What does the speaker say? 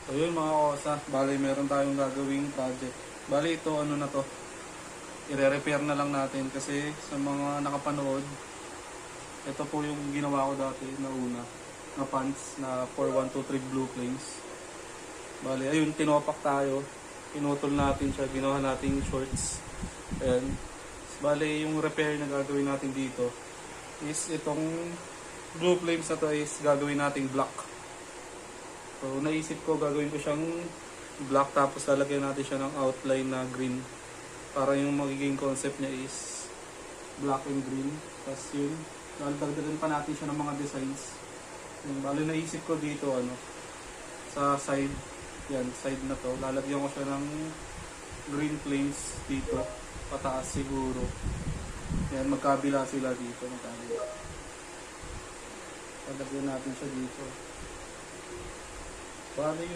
Ayun mga kosa, bali meron tayong gagawing project. Bali ito ano na to, i-repair na lang natin kasi sa mga nakapanood, ito po yung ginawa ko dati na una, na pants na 4123 Blue Flames. Bali ayun, tinopak tayo, pinutol natin siya, ginawa natin shorts. Ayan. Bali yung repair na gagawin natin dito is itong Blue Flames na to is gagawin nating black. So naisip ko gagawin ko siyang black tapos lalagyan natin siya ng outline na green para yung magiging concept niya is black and green. Tapos yun, lalagyan pa natin siya ng mga designs. Yung bali naisip ko dito ano, sa side, yan side na to, lalagyan ko siya ng green flames dito, pataas siguro. Yan, magkabila sila dito, magkabila. Lalagyan natin siya dito. Bali